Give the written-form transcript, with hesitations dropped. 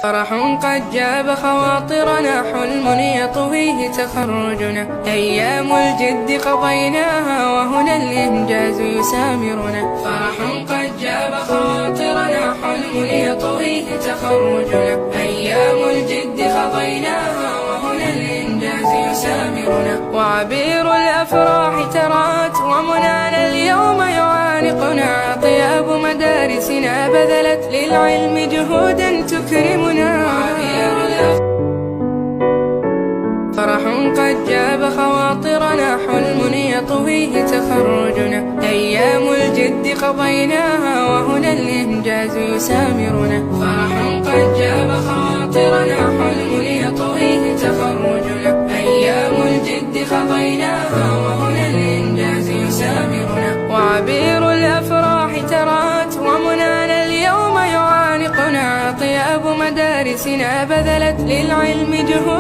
فرح قد جاب خواطرنا، حلم يطويه تخرجنا، أيام الجد قضيناها وهنا الإنجاز يسامرنا. فرح قد جاب خواطرنا، حلم يطويه تخرجنا، أيام الجد قضيناها وهنا الإنجاز يسامرنا. وعبير الأفراح ترات ومنانا اليوم يعانقنا، طياب مدارسنا بذلت للعلم جهودا تكرمنا. فرح قد جاب خواطرنا، حلم يطويه تخرجنا، أيام الجد قضيناها وهنا الإنجاز يسامرنا. فرح قد جاب خواطرنا، حلم يطويه تخرجنا، أيام الجد قضيناها وهنا الإنجاز يسامرنا. وعبير الأفراح ترات ومنانا اليوم يعانقنا، طياب مدارسنا بذلت للعلم جهودا